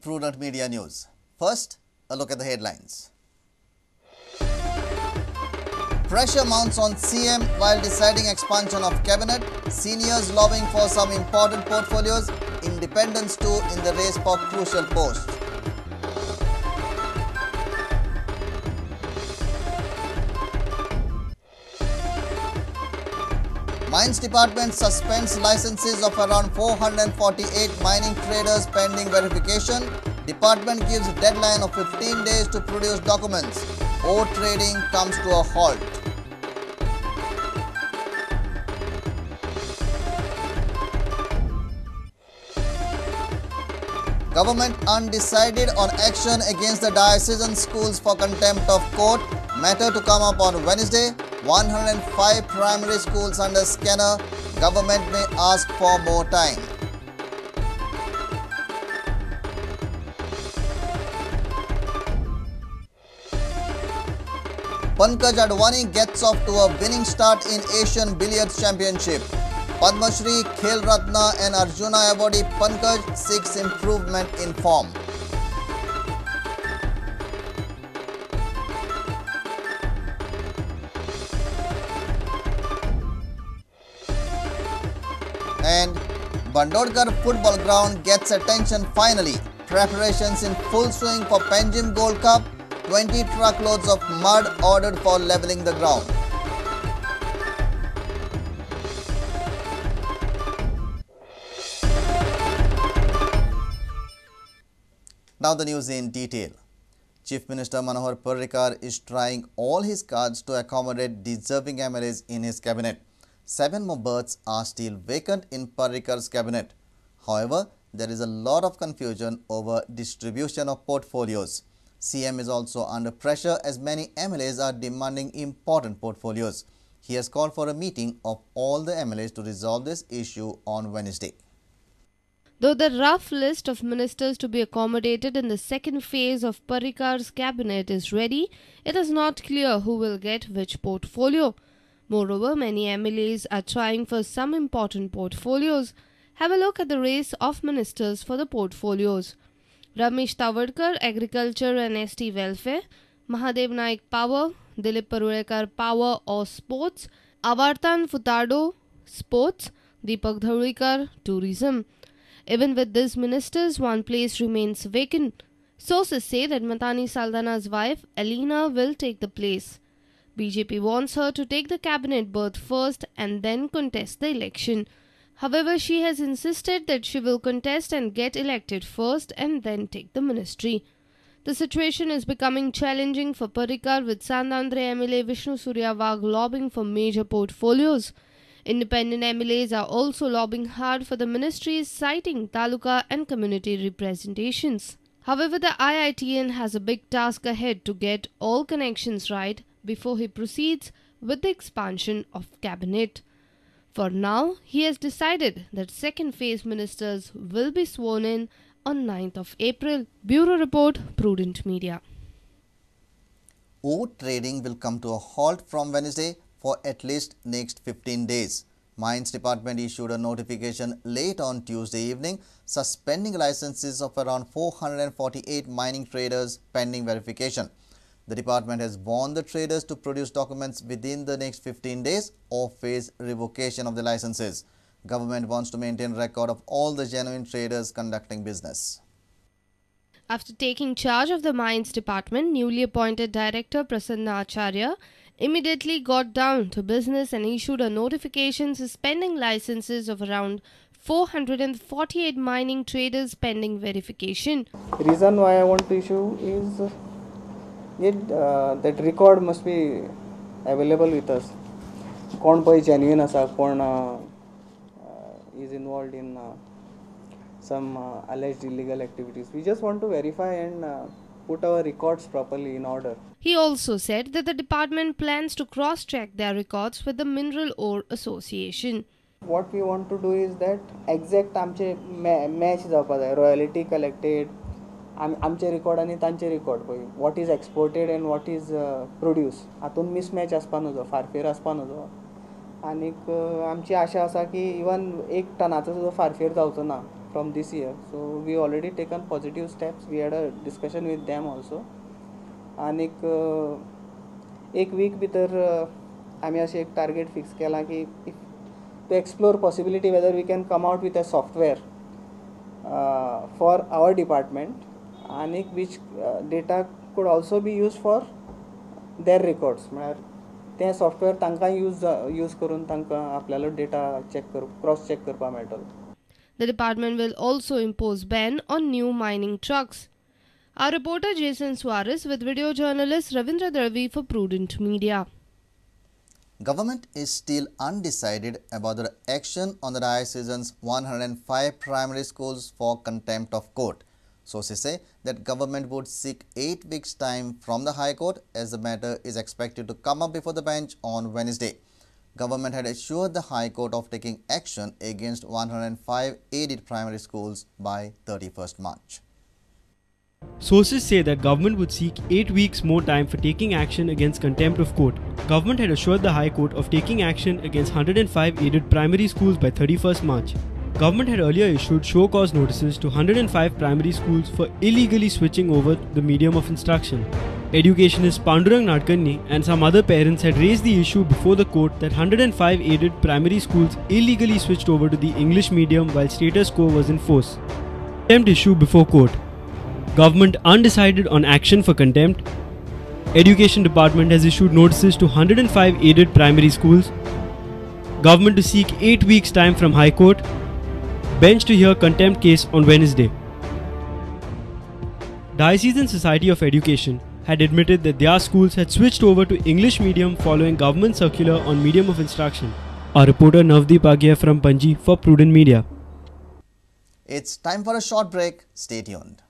Prudent Media News. First, a look at the headlines. Pressure mounts on CM while deciding expansion of cabinet. Seniors lobbying for some important portfolios. Independents too in the race for crucial posts. Mines Department suspends licenses of around 448 mining traders pending verification. Department gives deadline of 15 days to produce documents. Ore trading comes to a halt. Government undecided on action against the diocesan schools for contempt of court. Matter to come up on Wednesday. 105 primary schools under scanner. Government may ask for more time. Pankaj Advani gets off to a winning start in Asian Billiards Championship. Padma Shri, Khel Ratna and Arjuna awardee Pankaj seeks improvement in form. And Bandodkar football ground gets attention finally. Preparations in full swing for Panjim Gold Cup. 20 truckloads of mud ordered for leveling the ground. Now the news in detail. Chief Minister Manohar Parrikar is trying all his cards to accommodate deserving MLAs in his cabinet. 7 more berths are still vacant in Parrikar's cabinet. However, there is a lot of confusion over distribution of portfolios. CM is also under pressure as many MLAs are demanding important portfolios. He has called for a meeting of all the MLAs to resolve this issue on Wednesday. Though the rough list of ministers to be accommodated in the second phase of Parrikar's cabinet is ready, it is not clear who will get which portfolio. Moreover, many MLAs are trying for some important portfolios. Have a look at the race of ministers for the portfolios. Ramesh Tavadkar, Agriculture and ST Welfare, Mahadev Naik, Power, Dilip Parulekar, Power or Sports, Avartan Futado, Sports, Deepak Dharwekar, Tourism. Even with these ministers, one place remains vacant. Sources say that Matani Saldana's wife, Alina, will take the place. BJP wants her to take the cabinet berth first and then contest the election. However, she has insisted that she will contest and get elected first and then take the ministry. The situation is becoming challenging for Parrikar with Sandandre MLA Vishnu Surya Wagh lobbying for major portfolios. Independent MLAs are also lobbying hard for the ministries, citing taluka and community representations. However, the IITN has a big task ahead to get all connections right before he proceeds with the expansion of cabinet. For now, he has decided that second phase ministers will be sworn in on 9th of April. Bureau Report, Prudent Media. Ore trading will come to a halt from Wednesday for at least next 15 days. Mines Department issued a notification late on Tuesday evening suspending licenses of around 448 mining traders pending verification. The department has warned the traders to produce documents within the next 15 days or face revocation of the licenses. Government wants to maintain record of all the genuine traders conducting business. After taking charge of the Mines Department, newly appointed Director Prasanna Acharya immediately got down to business and issued a notification suspending licenses of around 448 mining traders pending verification. Reason why I want to issue is that record must be available with us. Kon pay genuine asa, kon is involved in some alleged illegal activities. We just want to verify and put our records properly in order. He also said that the department plans to cross-check their records with the Mineral Ore Association. What we want to do is that exact आमचे match जावपा जाय, royalty collected, आमचे record आणि तांचे record पळय, what is exported and what is produced, हातून mismatch आसपा नजो, फारफेर आसपा नजो. आनीक आमची आशा आसा की इवन 1 टनाचो सुद्दां फारफेर जावचो ना from this year. So we already taken positive steps. We had a discussion with them also. आणि एक वीक भितर आमी अशें एक टार्गेट फिक्स केला की to explore possibility whether we can come out with a software for our department आणि which data could also be use for their records म्हळ्यार तें सॉफ्टवेअर तांकां यूज करून तांकां आपल्यालो डेटा क्रॉस चेक करपाक मेळटलो. The department will also impose ban on new mining trucks. Our reporter Jason Suarez with video journalist Ravindra Dravi for Prudent Media. Government is still undecided about the action on the diocese's 105 primary schools for contempt of court. Sources say that government would seek 8 weeks' time from the High Court as the matter is expected to come up before the bench on Wednesday. Government had assured the High Court of taking action against 105 aided primary schools by 31st March. Sources say that government would seek 8 weeks more time for taking action against contempt of court. Government had assured the High Court of taking action against 105 aided primary schools by 31st March. Government had earlier issued show cause notices to 105 primary schools for illegally switching over the medium of instruction. Educationist Pandurang Nadkarni and some other parents had raised the issue before the court that 105 aided primary schools illegally switched over to the English medium while status quo was in force. Contempt issue before court. Government undecided on action for contempt. Education Department has issued notices to 105 aided primary schools. Government to seek 8 weeks time from High Court. Bench to hear contempt case on Wednesday. Diocesan Society of Education had admitted that their schools had switched over to English medium following government circular on medium of instruction. Our reporter Navdeep Agia from Panji for Prudent Media. It's time for a short break. Stay tuned.